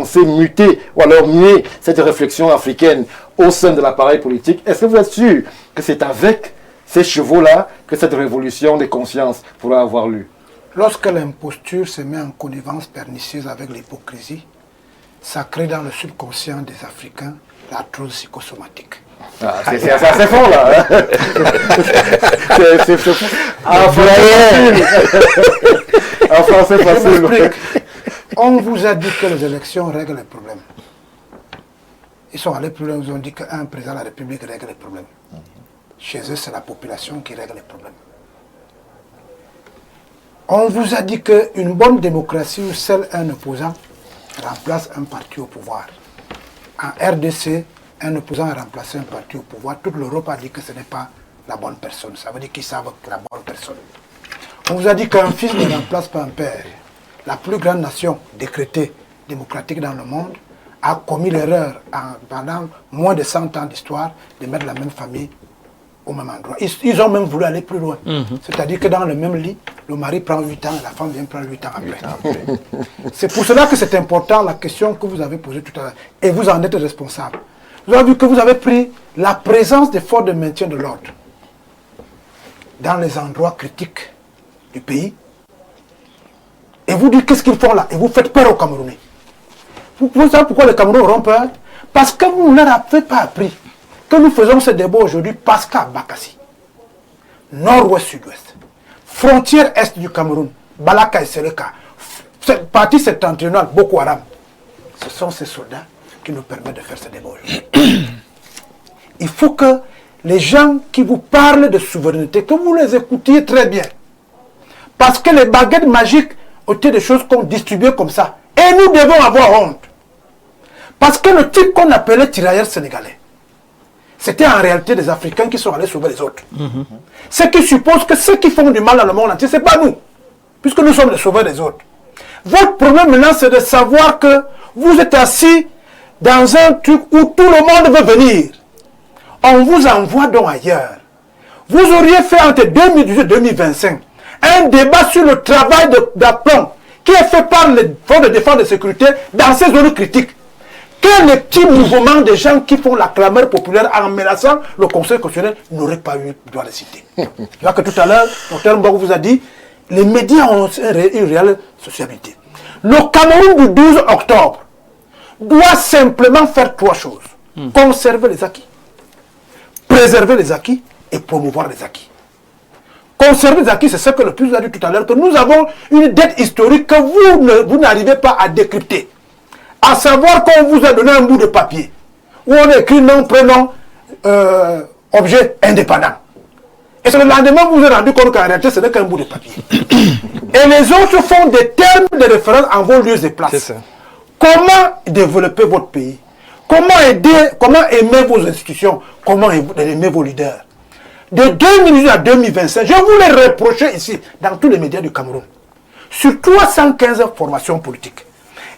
censé muter ou alors muer cette réflexion africaine au sein de l'appareil politique. Est-ce que vous êtes sûr que c'est avec ces chevaux-là que cette révolution des consciences pourra avoir lieu? Lorsque l'imposture se met en connivence pernicieuse avec l'hypocrisie, ça crée dans le subconscient des Africains l'arthrose psychosomatique. Ah, c'est assez fort là. C'est fou. En français facile. On vous a dit que les élections règlent les problèmes. Ils sont allés plus loin, ils ont dit qu'un président de la République règle les problèmes. Chez eux, c'est la population qui règle les problèmes. On vous a dit qu'une bonne démocratie où seul un opposant remplace un parti au pouvoir. En RDC, un opposant a remplacé un parti au pouvoir. Toute l'Europe a dit que ce n'est pas la bonne personne. Ça veut dire qu'ils savent que la bonne personne. On vous a dit qu'un fils ne remplace pas un père. La plus grande nation décrétée démocratique dans le monde a commis l'erreur pendant moins de 100 ans d'histoire de mettre la même famille au même endroit. Ils ont même voulu aller plus loin. C'est-à-dire que dans le même lit, le mari prend 8 ans et la femme vient prendre 8 ans après. C'est pour cela que c'est important la question que vous avez posée tout à l'heure. Et vous en êtes responsable. Vous avez vu que vous avez pris la présence des forces de maintien de l'ordre dans les endroits critiques du pays. Et vous dites qu'est-ce qu'ils font là? Et vous faites peur aux Camerounais. Vous pouvez savoir pourquoi les Camerounais auront peur? Parce que vous ne leur avez pas appris que nous faisons ce débat aujourd'hui parce qu'à Bakassi, nord-ouest, sud-ouest, frontière est du Cameroun, Balaka et Seleka, partie septentrionale, Boko Haram, ce sont ces soldats qui nous permettent de faire ce débat aujourd'hui. Il faut que les gens qui vous parlent de souveraineté, que vous les écoutiez très bien. Parce que les baguettes magiques étaient des choses qu'on distribuait comme ça. Et nous devons avoir honte. Parce que le type qu'on appelait tirailleurs sénégalais, c'était en réalité des Africains qui sont allés sauver les autres. Ce qui suppose que ceux qui font du mal dans le monde entier, ce n'est pas nous. Puisque nous sommes les sauveurs des autres. Votre problème maintenant, c'est de savoir que vous êtes assis dans un truc où tout le monde veut venir. On vous envoie donc ailleurs. Vous auriez fait entre 2018 et 2025 un débat sur le travail d'aplomb qui est fait par les forces de défense et de sécurité dans ces zones critiques. Que les petits mouvements de gens qui font la clameur populaire en menaçant le Conseil constitutionnel n'auraient pas eu droit de citer. Tu vois que tout à l'heure, Dr Mbok vous a dit, les médias ont une réelle sociabilité. Le Cameroun du 12 octobre doit simplement faire 3 choses. Conserver les acquis, préserver les acquis et promouvoir les acquis. Conserver les acquis, c'est ce que le plus a dit tout à l'heure, que nous avons une dette historique que vous n'arrivez pas à décrypter. À savoir qu'on vous a donné un bout de papier où on écrit nom, prénom, objet indépendant. Et c'est le lendemain vous vous êtes rendu compte qu'en réalité, ce n'est qu'un bout de papier. Et les autres font des termes de référence en vos lieux et places. Comment développer votre pays? Comment aider, comment aimer vos institutions? Comment aimer vos leaders? De 2018 à 2025, je vous l'ai reproché ici, dans tous les médias du Cameroun, sur 315 formations politiques.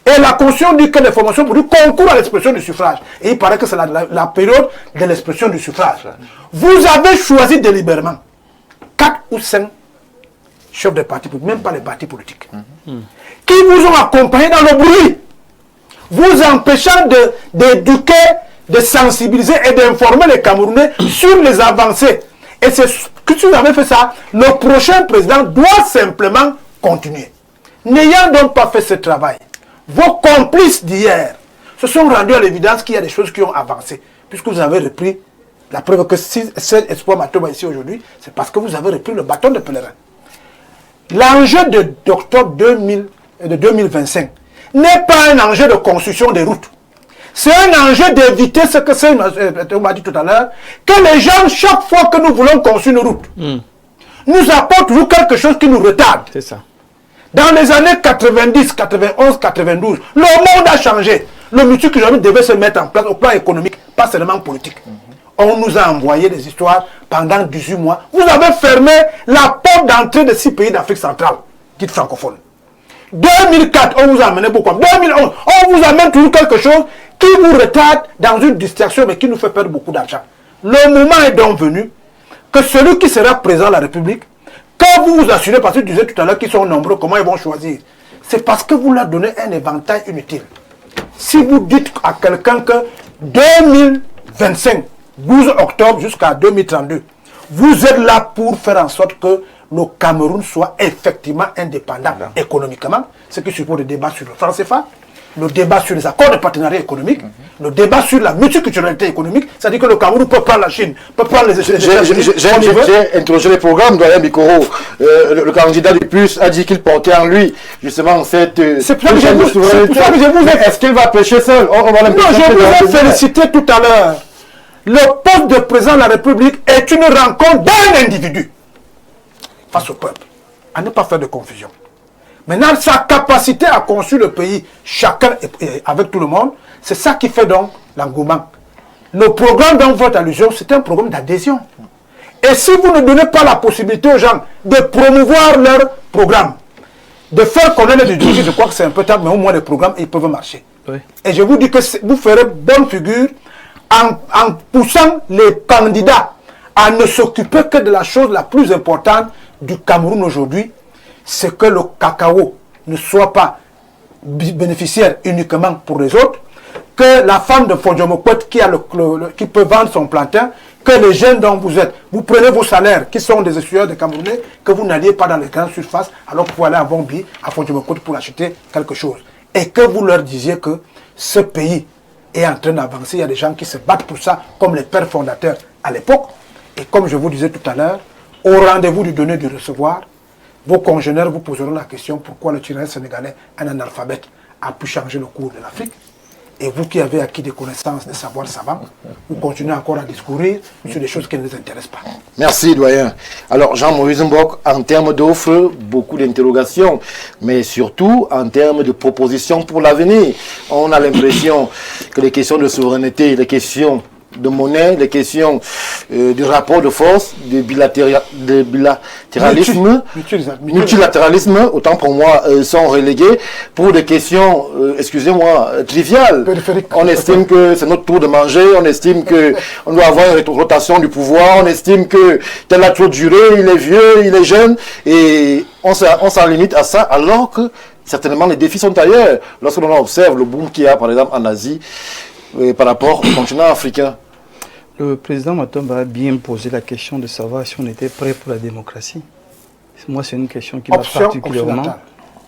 Et la Constitution dit que les formations politiques concourent à l'expression du suffrage. Et il paraît que c'est la période de l'expression du suffrage. Vous avez choisi délibérément 4 ou 5 chefs de partis politiques, même pas les partis politiques, qui vous ont accompagné dans le bruit, vous empêchant d'éduquer, de sensibiliser et d'informer les Camerounais sur les avancées. Et c'est que si vous avez fait ça, le prochain président doit simplement continuer. N'ayant donc pas fait ce travail, vos complices d'hier se sont rendus à l'évidence qu'il y a des choses qui ont avancé. Puisque vous avez repris, la preuve que si c'est Espoir Matoma ici aujourd'hui, c'est parce que vous avez repris le bâton de pèlerin. L'enjeu d'octobre 2025 n'est pas un enjeu de construction des routes. C'est un enjeu d'éviter ce que c'est, on m'a dit tout à l'heure, que les gens, chaque fois que nous voulons construire une route, nous apportent toujours quelque chose qui nous retarde. C'est ça. Dans les années 90, 91, 92, le monde a changé. Le multiculturalisme devait se mettre en place au plan économique, pas seulement politique. On nous a envoyé des histoires pendant 18 mois. Vous avez fermé la porte d'entrée de 6 pays d'Afrique centrale, dites francophones. 2004, on vous a amené beaucoup. 2011, on vous amène toujours quelque chose qui vous retarde dans une distraction, mais qui nous fait perdre beaucoup d'argent. Le moment est donc venu que celui qui sera président de la République, quand vous vous assurez, parce que je disais tout à l'heure qu'ils sont nombreux, comment ils vont choisir? C'est parce que vous leur donnez un éventail inutile. Si vous dites à quelqu'un que 2025, 12 octobre jusqu'à 2032, vous êtes là pour faire en sorte que le Cameroun soit effectivement indépendant économiquement, ce qui suppose le débat sur le franc CFA, le débat sur les accords de partenariat économique, le débat sur la multiculturalité économique, c'est-à-dire que le Cameroun peut prendre la Chine, peut prendre les États-Unis. J'ai interrogé les programmes, doyen Bikoro. Le candidat du PUS a dit qu'il portait en lui justement cette chaîne de souveraineté. Est-ce qu'il va pêcher seul? Non, je vous ai félicité tout à l'heure. Le poste de président de la République est une rencontre d'un individu face au peuple. À ne pas faire de confusion. Maintenant, sa capacité à construire le pays, chacun et avec tout le monde, c'est ça qui fait donc l'engouement. Le programme dont vous faites allusion, c'est un programme d'adhésion. Et si vous ne donnez pas la possibilité aux gens de promouvoir leur programme, de faire connaître les idéologies, je crois que c'est un peu tard, mais au moins les programmes, ils peuvent marcher. Oui. Et je vous dis que vous ferez bonne figure en poussant les candidats à ne s'occuper que de la chose la plus importante du Cameroun aujourd'hui, c'est que le cacao ne soit pas bénéficiaire uniquement pour les autres, que la femme de Fodjomokot qui peut vendre son plantain, que les jeunes dont vous êtes, vous prenez vos salaires qui sont des essuyeurs de Camerounais, que vous n'alliez pas dans les grandes surfaces alors que vous allez à Bombi, à Fodjomokot pour acheter quelque chose. Et que vous leur disiez que ce pays est en train d'avancer, il y a des gens qui se battent pour ça, comme les pères fondateurs à l'époque. Et comme je vous disais tout à l'heure, au rendez-vous du donner du recevoir, vos congénères vous poseront la question pourquoi le tyran sénégalais, un analphabète, a pu changer le cours de l'Afrique. Et vous qui avez acquis des connaissances, des savoirs savants, vous continuez encore à discourir sur des choses qui ne les intéressent pas. Merci, doyen. Alors, Jean-Maurice Mbok, en termes d'offres, beaucoup d'interrogations, mais surtout en termes de propositions pour l'avenir. On a l'impression que les questions de souveraineté, les questions de monnaie, les questions du rapport de force, de bilatéralisme, multilatéralisme, autant pour moi, sont relégués pour des questions, excusez-moi, triviales. On estime que c'est notre tour de manger, on estime qu'on doit avoir une rotation du pouvoir, on estime que tel a trop duré, il est vieux, il est jeune, et on s'en limite à ça, alors que certainement les défis sont ailleurs. Lorsque l'on observe le boom qu'il y a, par exemple, en Asie, par rapport au continent africain. Le président Matomba a bien posé la question de savoir si on était prêt pour la démocratie. Moi, c'est une question qui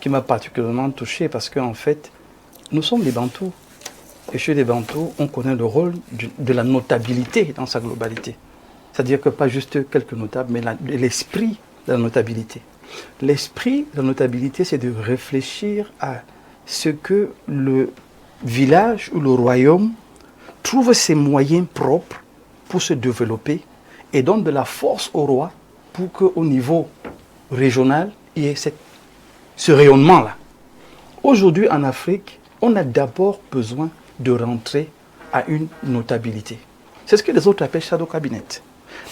m'a particulièrement touché parce qu'en fait, nous sommes des Bantous. Et chez les Bantous, on connaît le rôle de la notabilité dans sa globalité. C'est-à-dire que pas juste quelques notables, mais l'esprit de la notabilité. L'esprit de la notabilité, c'est de réfléchir à ce que le village ou le royaume trouve ses moyens propres pour se développer et donne de la force au roi pour qu'au niveau régional, il y ait ce rayonnement-là. Aujourd'hui, en Afrique, on a d'abord besoin de rentrer à une notabilité. C'est ce que les autres appellent shadow cabinet.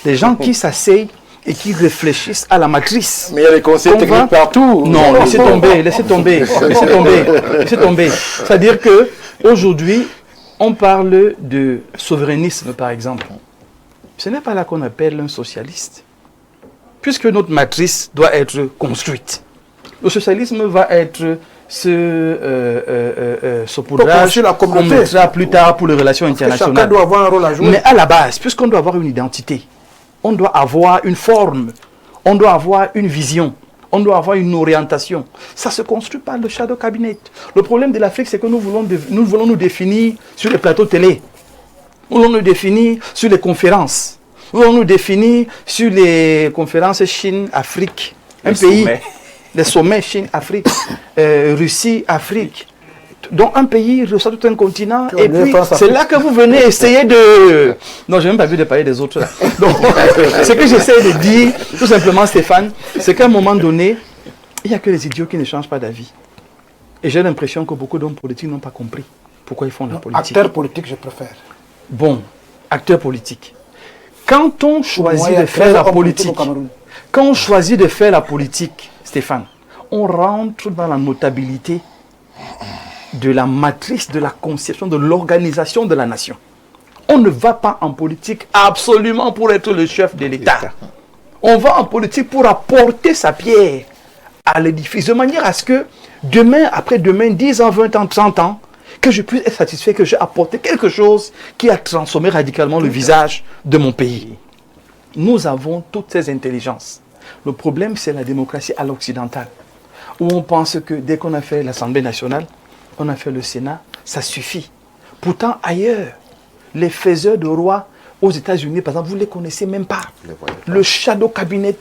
Des gens qui s'asseyent et qui réfléchissent à la matrice. Mais il y a des conseils techniques partout. Non, laissez tomber, laissez tomber, laissez tomber, laissez tomber. C'est-à-dire qu'aujourd'hui, on parle de souverainisme, par exemple. Ce n'est pas là qu'on appelle un socialiste. Puisque notre matrice doit être construite. Le socialisme va être ce saupoudrage qu'on mettra plus tard pour les relations internationales. Chacun doit avoir un rôle à jouer. Mais à la base, puisqu'on doit avoir une identité, on doit avoir une forme, on doit avoir une vision, on doit avoir une orientation. Ça ne se construit pas le shadow cabinet. Le problème de l'Afrique, c'est que nous voulons nous définir sur les plateaux télé. Nous voulons nous définir sur les conférences. Nous voulons nous définir sur les conférences Chine-Afrique. Un pays, les sommets Chine-Afrique, Russie-Afrique. Donc un pays reçoit tout un continent. Et puis c'est là que vous venez essayer de... Non, je n'ai même pas vu de parler des autres là. Donc ce que j'essaie de dire, tout simplement Stéphane, c'est qu'à un moment donné, il n'y a que les idiots qui ne changent pas d'avis. Et j'ai l'impression que beaucoup d'hommes politiques n'ont pas compris pourquoi ils font la politique. Acteurs politiques, je préfère. Bon, acteurs politiques. Quand on choisit de faire la politique, Stéphane, on rentre dans la notabilité de la matrice, de la conception, de l'organisation de la nation. On ne va pas en politique absolument pour être le chef de l'État. On va en politique pour apporter sa pierre à l'édifice, de manière à ce que demain, après-demain, 10 ans, 20 ans, 30 ans, que je puisse être satisfait, que j'ai apporté quelque chose qui a transformé radicalement le visage de mon pays. Nous avons toutes ces intelligences. Le problème, c'est la démocratie à l'occidentale, où on pense que dès qu'on a fait l'Assemblée nationale, on a fait le Sénat, ça suffit. Pourtant, ailleurs, les faiseurs de rois aux États-Unis, par exemple, vous ne les connaissez même pas. Le shadow cabinet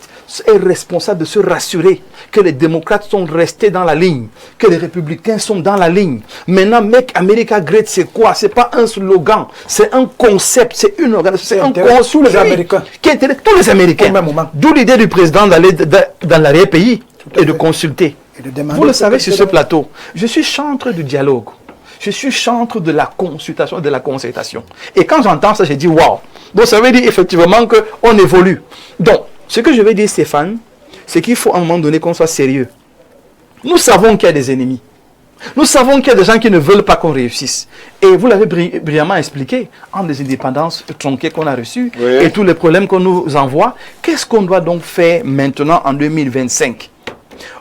est responsable de se rassurer que les démocrates sont restés dans la ligne, que les républicains sont dans la ligne. Maintenant, Make America Great, c'est quoi? C'est pas un slogan, c'est un concept, c'est une organisation, c'est un concept. Tous les Américains. Qui intéresse tous les Américains. D'où l'idée du président d'aller dans l'arrière-pays et de consulter. Vous le savez sur ce plateau, je suis chantre du dialogue. Je suis chantre de la consultation et de la concertation. Et quand j'entends ça, je dis waouh. Donc ça veut dire effectivement qu'on évolue. Donc, ce que je veux dire, Stéphane, c'est qu'il faut à un moment donné qu'on soit sérieux. Nous savons qu'il y a des ennemis. Nous savons qu'il y a des gens qui ne veulent pas qu'on réussisse. Et vous l'avez brillamment expliqué, en des indépendances tronquées qu'on a reçues, et tous les problèmes qu'on nous envoie. Qu'est-ce qu'on doit donc faire maintenant en 2025?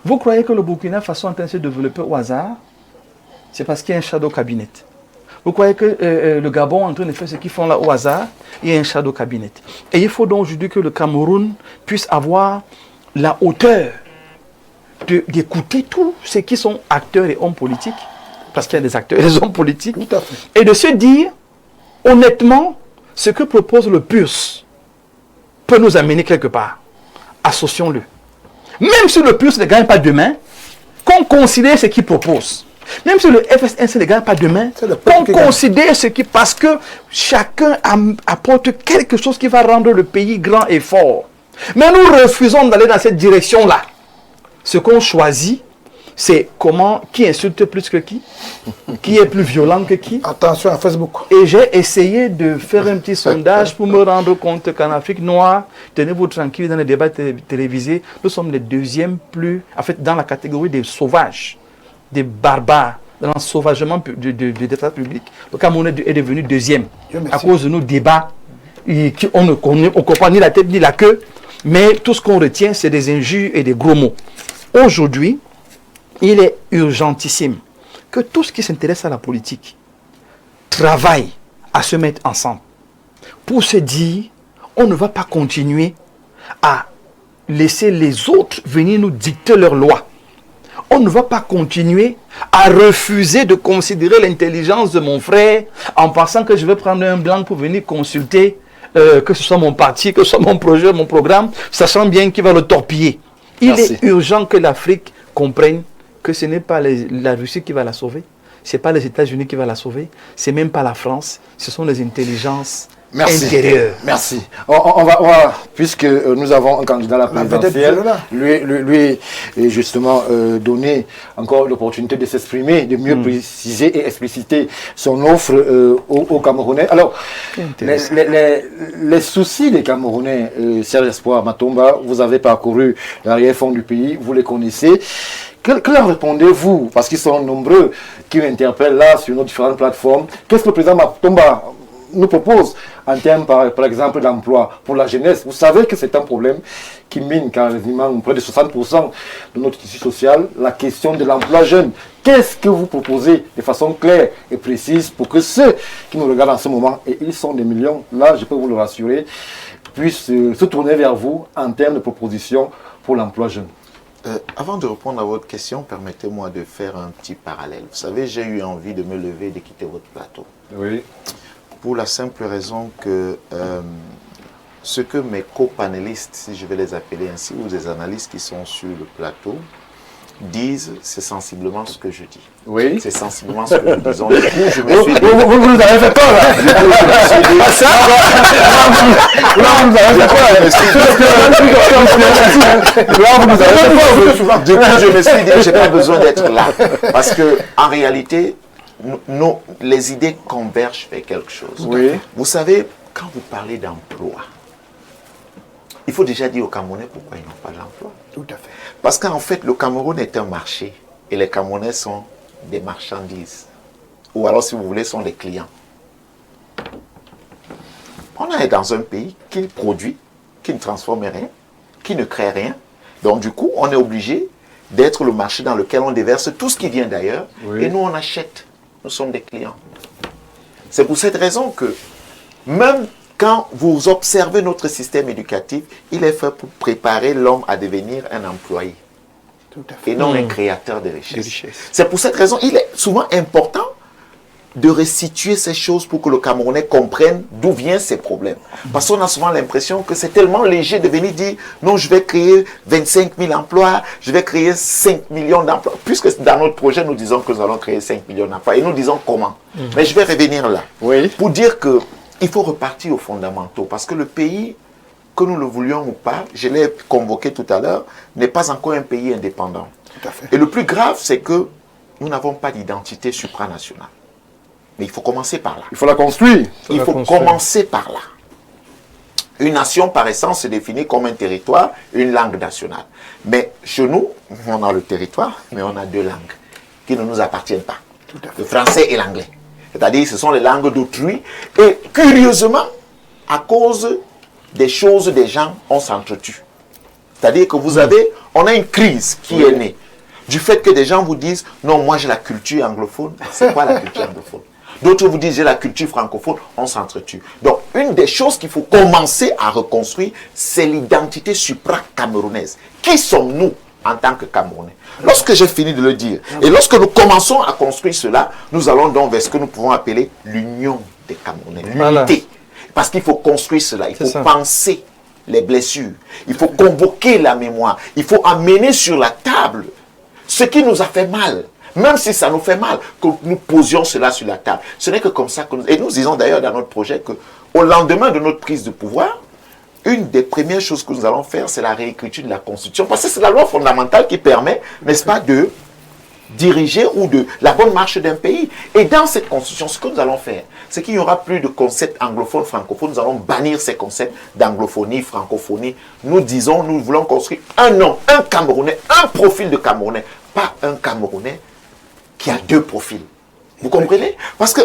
Vous croyez que le Burkina Faso est en train de se développer au hasard? C'est parce qu'il y a un shadow cabinet. Vous croyez que le Gabon est en train de faire ce qu'ils font là au hasard? Il y a un shadow cabinet. Et il faut donc aujourd'hui que le Cameroun puisse avoir la hauteur d'écouter tous ceux qui sont acteurs et hommes politiques, parce qu'il y a des acteurs et des hommes politiques, tout à fait. Et de se dire, honnêtement, ce que propose le PURS peut nous amener quelque part. Associons-le. Même si le PURS ne gagne pas demain, qu'on considère ce qu'il propose. Même si le FSNC ne gagne pas demain, on considère ce qui... Parce que chacun apporte quelque chose qui va rendre le pays grand et fort. Mais nous refusons d'aller dans cette direction-là. Ce qu'on choisit, c'est qui insulte plus que qui est plus violent que qui. Attention à Facebook. Et j'ai essayé de faire un petit sondage pour me rendre compte qu'en Afrique noire, tenez-vous tranquille dans les débats télévisés, nous sommes les deuxièmes plus... En fait, dans la catégorie des sauvages, des barbares, dans l'ensauvagement de l'état public. Le Cameroun est devenu deuxième à cause de nos débats. On ne comprend ni la tête ni la queue, mais tout ce qu'on retient, c'est des injures et des gros mots. Aujourd'hui, il est urgentissime que tous ceux qui s'intéressent à la politique travaillent à se mettre ensemble pour se dire, on ne va pas continuer à laisser les autres venir nous dicter leurs lois. On ne va pas continuer à refuser de considérer l'intelligence de mon frère en pensant que je vais prendre un blanc pour venir consulter, que ce soit mon parti, que ce soit mon projet, mon programme, sachant bien qu'il va le torpiller. Il est urgent que l'Afrique comprenne que ce n'est pas la Russie qui va la sauver, ce n'est pas les États-Unis qui va la sauver, ce n'est même pas la France, ce sont les intelligences intérieures. Merci. On va, puisque nous avons un candidat à la présidentielle, lui justement donner encore l'opportunité de s'exprimer, de mieux préciser et expliciter son offre aux Camerounais. Alors, les soucis des Camerounais, Serge Espoir Matomba, vous avez parcouru l'arrière-fond du pays, vous les connaissez. Que leur répondez-vous? Parce qu'ils sont nombreux qui m'interpellent là sur nos différentes plateformes. Qu'est-ce que le président Matomba nous propose en termes, par exemple, d'emploi pour la jeunesse? Vous savez que c'est un problème qui mine quasiment près de 60% de notre tissu social, la question de l'emploi jeune. Qu'est-ce que vous proposez de façon claire et précise pour que ceux qui nous regardent en ce moment, et ils sont des millions, là je peux vous le rassurer, puissent se tourner vers vous en termes de propositions pour l'emploi jeune? Avant de répondre à votre question, permettez-moi de faire un petit parallèle. Vous savez, j'ai eu envie de me lever et de quitter votre plateau. Oui. Pour la simple raison que ce que mes co-panélistes, si je vais les appeler ainsi, ou des analystes qui sont sur le plateau, disent, c'est sensiblement ce que je dis. Oui. C'est sensiblement ce que nous disons. Du coup, je me suis dit... Vous nous avez fait peur, là. Là, vous nous avez fait peur. Du coup, je me suis dit, je n'ai pas besoin d'être là. Parce que, en réalité, les idées convergent vers quelque chose. Oui. Vous savez, quand vous parlez d'emploi, il faut déjà dire aux Camerounais pourquoi ils n'ont pas d'emploi. Tout à fait. Parce qu'en fait, le Cameroun est un marché et les Camerounais sont des marchandises. Ou alors, si vous voulez, sont des clients. On est dans un pays qui produit, qui ne transforme rien, qui ne crée rien. Donc, du coup, on est obligé d'être le marché dans lequel on déverse tout ce qui vient d'ailleurs. Oui. Et nous, on achète. nous sommes des clients. C'est pour cette raison que même quand vous observez notre système éducatif, il est fait pour préparer l'homme à devenir un employé et non un créateur de richesse. C'est pour cette raison qu'il est souvent important de restituer ces choses pour que le Camerounais comprenne d'où viennent ces problèmes. Parce qu'on a souvent l'impression que c'est tellement léger de venir dire non, je vais créer 25 000 emplois, je vais créer 5 millions d'emplois. Puisque dans notre projet, nous disons que nous allons créer 5 millions d'emplois et nous disons comment. Mais je vais revenir là pour dire qu'il faut repartir aux fondamentaux parce que le pays, que nous le voulions ou pas, je l'ai convoqué tout à l'heure, n'est pas encore un pays indépendant. Tout à fait. Et le plus grave, c'est que nous n'avons pas d'identité supranationale. Mais il faut commencer par là. Il faut la construire. Il faut commencer par là. Une nation, par essence, se définit comme un territoire, une langue nationale. Mais chez nous, on a le territoire, mais on a deux langues qui ne nous appartiennent pas. Le français et l'anglais. C'est-à-dire, ce sont les langues d'autrui. Et curieusement, à cause des choses des gens, on s'entretue. C'est-à-dire que on a une crise qui est née du fait que des gens vous disent non, moi j'ai la culture anglophone. C'est quoi la culture anglophone? D'autres vous disent j'ai la culture francophone, on s'entretue. Donc, une des choses qu'il faut commencer à reconstruire, c'est l'identité supra-camerounaise. Qui sommes-nous en tant que Camerounais? Lorsque j'ai fini de le dire, et lorsque nous commençons à construire cela, nous allons donc vers ce que nous pouvons appeler l'union des Camerounais, l'unité. Parce qu'il faut construire cela, il faut penser les blessures, il faut convoquer la mémoire, il faut amener sur la table ce qui nous a fait mal. Même si ça nous fait mal, que nous posions cela sur la table. Ce n'est que comme ça que nous... Et nous disons d'ailleurs dans notre projet qu'au lendemain de notre prise de pouvoir, une des premières choses que nous allons faire, c'est la réécriture de la Constitution. Parce que c'est la loi fondamentale qui permet, n'est-ce pas, de diriger ou de la bonne marche d'un pays. Et dans cette Constitution, ce que nous allons faire, c'est qu'il n'y aura plus de concepts anglophones, francophones. Nous allons bannir ces concepts d'anglophonie, francophonie. Nous disons, nous voulons construire un nom, un Camerounais, un profil de Camerounais, pas un Camerounais qui a deux profils. Vous comprenez? Parce que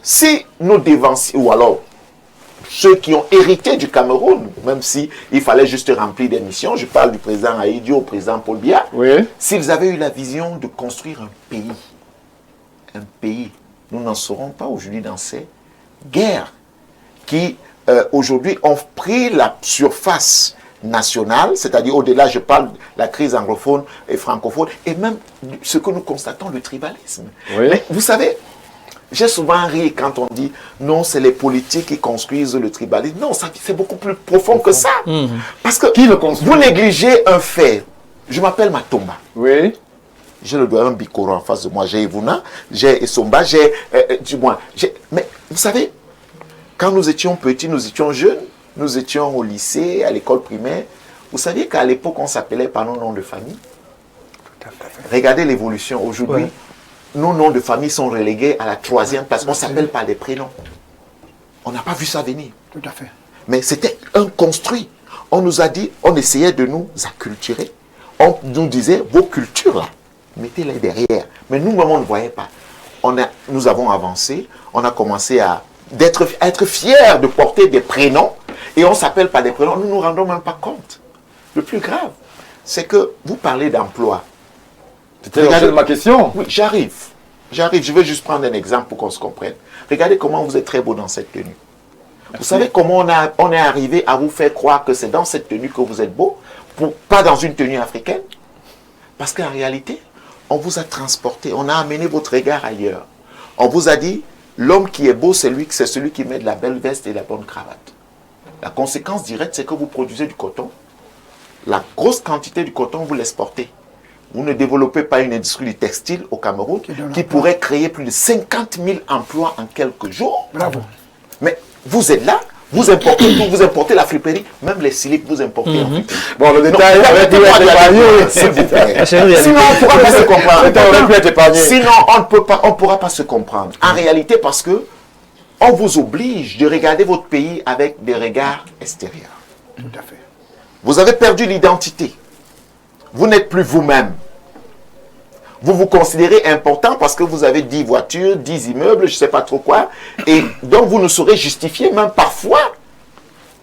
si nos dévanciers, ou alors ceux qui ont hérité du Cameroun, même si il fallait juste remplir des missions, je parle du président Haïdio, au président Paul Biya, s'ils avaient eu la vision de construire un pays, nous n'en serons pas aujourd'hui dans ces guerres qui aujourd'hui ont pris la surface nationale, c'est-à-dire au-delà, je parle de la crise anglophone et francophone, et même ce que nous constatons, le tribalisme. Mais vous savez, j'ai souvent ri quand on dit non, c'est les politiques qui construisent le tribalisme. Non, c'est beaucoup plus profond que ça. Parce que vous négligez un fait. Je m'appelle Matomba. Oui. J'ai le doyen Bikoro en face de moi. J'ai Ivuna, j'ai Esomba, j'ai du moins. Mais vous savez, quand nous étions petits, nous étions jeunes, nous étions au lycée, à l'école primaire. Vous saviez qu'à l'époque, on s'appelait par nos noms de famille. Tout à fait. Regardez l'évolution. Aujourd'hui, nos noms de famille sont relégués à la 3e place. On s'appelle par des prénoms. On n'a pas vu ça venir. Tout à fait. Mais c'était un construit. On nous a dit, on essayait de nous acculturer. On nous disait, vos cultures là, mettez-les derrière. Mais nous-mêmes, on ne voyait pas. Nous avons avancé. On a commencé à être fiers de porter des prénoms. Et on s'appelle par des prénoms, nous ne nous rendons même pas compte. Le plus grave, c'est que vous parlez d'emploi. C'était ma question. Oui, j'arrive. Je vais juste prendre un exemple pour qu'on se comprenne. Regardez comment vous êtes très beau dans cette tenue. Merci. Vous savez comment on est arrivé à vous faire croire que c'est dans cette tenue que vous êtes beau, pas dans une tenue africaine? Parce qu'en réalité, on vous a transporté, on a amené votre regard ailleurs. On vous a dit, l'homme qui est beau, c'est celui qui met de la belle veste et la bonne cravate. La conséquence directe, c'est que vous produisez du coton. La grosse quantité du coton, vous l'exportez. Vous ne développez pas une industrie du textile au Cameroun qui pourrait créer plus de 50 000 emplois en quelques jours. Bravo. Mais vous êtes là, vous importez tout, vous importez la friperie, même les siliques, vous importez en friperie. Bon, le détail aurait pu être épargné. Sinon, on ne pourra pas se comprendre. Sinon, on ne pourra pas se comprendre. En réalité, parce que on vous oblige de regarder votre pays avec des regards extérieurs. Tout à fait. Vous avez perdu l'identité. Vous n'êtes plus vous-même. Vous vous considérez important parce que vous avez 10 voitures, 10 immeubles, je ne sais pas trop quoi. Et donc, vous ne saurez justifier même parfois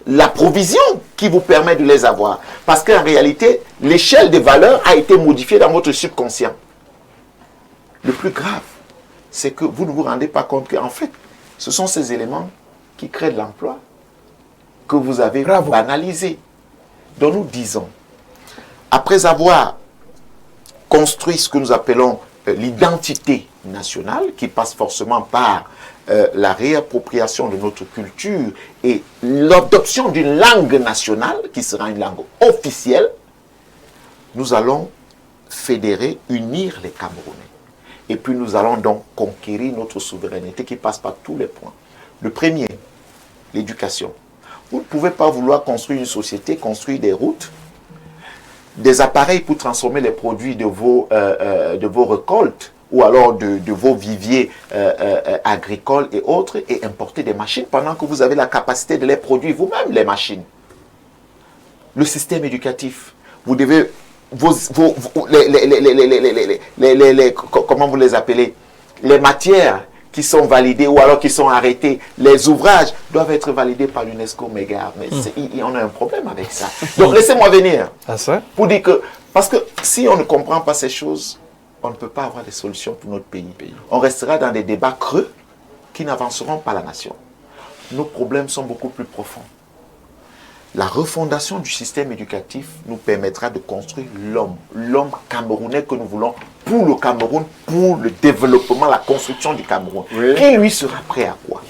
la provision qui vous permet de les avoir. Parce qu'en réalité, l'échelle des valeurs a été modifiée dans votre subconscient. Le plus grave, c'est que vous ne vous rendez pas compte qu'en fait, ce sont ces éléments qui créent de l'emploi que vous avez banalisé. Donc nous disons, après avoir construit ce que nous appelons l'identité nationale, qui passe forcément par la réappropriation de notre culture et l'adoption d'une langue nationale, qui sera une langue officielle, nous allons fédérer, unir les Camerounais. Et puis nous allons donc conquérir notre souveraineté qui passe par tous les points. Le premier, l'éducation. Vous ne pouvez pas vouloir construire une société, construire des routes, des appareils pour transformer les produits de vos récoltes ou alors de vos viviers agricoles et autres et importer des machines pendant que vous avez la capacité de les produire vous-même, les machines. Le système éducatif, vous devez, comment vous les appelez, les matières qui sont validés ou alors qui sont arrêtés, les ouvrages doivent être validés par l'UNESCO, mais on a un problème avec ça. Donc laissez-moi venir pour dire que, parce que si on ne comprend pas ces choses, on ne peut pas avoir des solutions pour notre pays. On restera dans des débats creux qui n'avanceront pas la nation. Nos problèmes sont beaucoup plus profonds. La refondation du système éducatif nous permettra de construire l'homme camerounais que nous voulons pour le Cameroun, pour le développement, la construction du Cameroun. Oui. Qui lui sera prêt à quoi?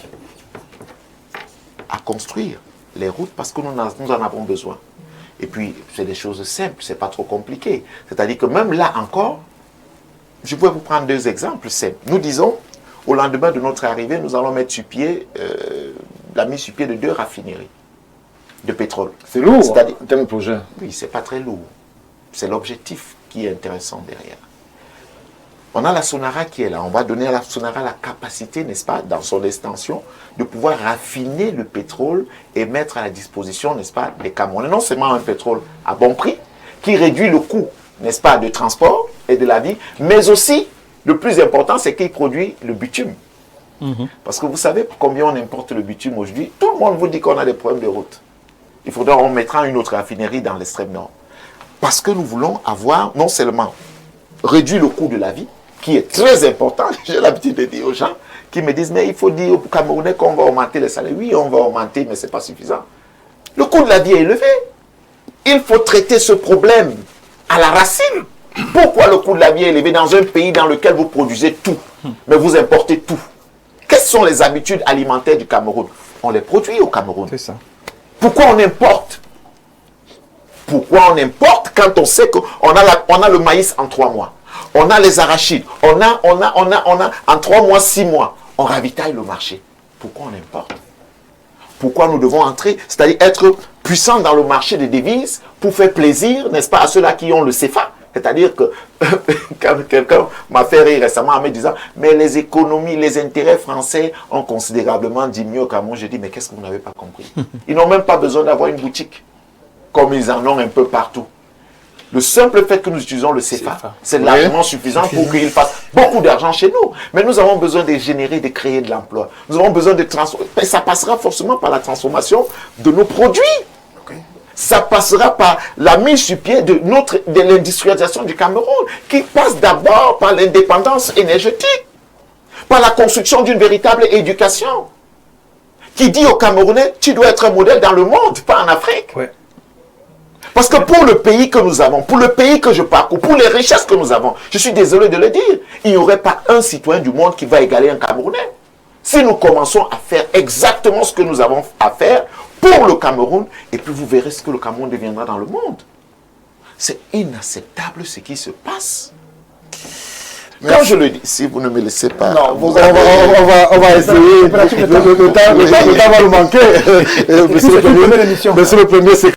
À construire les routes parce que nous en avons besoin. Et puis, c'est des choses simples, c'est pas trop compliqué. C'est-à-dire que même là encore, je vais vous prendre deux exemples simples. Nous disons, au lendemain de notre arrivée, nous allons mettre sur pied, la mise sur pied de 2 raffineries de pétrole. C'est lourd, en termes de projet. Oui, c'est pas très lourd. C'est l'objectif qui est intéressant derrière. On a la Sonara qui est là. On va donner à la Sonara la capacité, n'est-ce pas, dans son extension, de pouvoir raffiner le pétrole et mettre à la disposition, n'est-ce pas, des Camerounais. Non seulement un pétrole à bon prix, qui réduit le coût, n'est-ce pas, de transport et de la vie, mais aussi, le plus important, c'est qu'il produit le bitume. Parce que vous savez combien on importe le bitume aujourd'hui? Tout le monde vous dit qu'on a des problèmes de route. Il faudra qu'on mettra une autre raffinerie dans l'extrême nord. Parce que nous voulons avoir, non seulement réduire le coût de la vie, qui est très important, j'ai l'habitude de dire aux gens, qui me disent, mais il faut dire aux Camerounais qu'on va augmenter les salaires. Oui, on va augmenter, mais ce n'est pas suffisant. Le coût de la vie est élevé. Il faut traiter ce problème à la racine. Pourquoi le coût de la vie est élevé dans un pays dans lequel vous produisez tout, mais vous importez tout? Quelles sont les habitudes alimentaires du Cameroun? On les produit au Cameroun. C'est ça. Pourquoi on importe? Pourquoi on importe quand on sait qu'on a le maïs en 3 mois? On a les arachides. On a en 3 mois, 6 mois. On ravitaille le marché. Pourquoi on importe? Pourquoi nous devons entrer, c'est-à-dire être puissants dans le marché des devises pour faire plaisir, n'est-ce pas, à ceux-là qui ont le CFA? C'est-à-dire que quand quelqu'un m'a fait rire récemment en me disant « Mais les économies, les intérêts français ont considérablement diminué au Cameroun. » J'ai dit « Mais qu'est-ce que vous n'avez pas compris? Ils n'ont même pas besoin d'avoir une boutique, comme ils en ont un peu partout. Le simple fait que nous utilisons le CFA, c'est largement suffisant pour qu'ils fassent beaucoup d'argent chez nous. Mais nous avons besoin de générer, de créer de l'emploi. Nous avons besoin de transformer. Ça passera forcément par la transformation de nos produits. Ça passera par la mise sur pied de l'industrialisation du Cameroun, qui passe d'abord par l'indépendance énergétique, par la construction d'une véritable éducation, qui dit aux Camerounais, tu dois être un modèle dans le monde, pas en Afrique. Ouais. Parce que pour le pays que nous avons, pour le pays que je parcours, pour les richesses que nous avons, je suis désolé de le dire, il n'y aurait pas un citoyen du monde qui va égaler un Camerounais. Si nous commençons à faire exactement ce que nous avons à faire pour le Cameroun, et puis vous verrez ce que le Cameroun deviendra dans le monde. C'est inacceptable ce qui se passe. Quand je le dis, si vous ne me laissez pas... Non, on va essayer. Le temps va nous manquer. Monsieur le Premier, c'est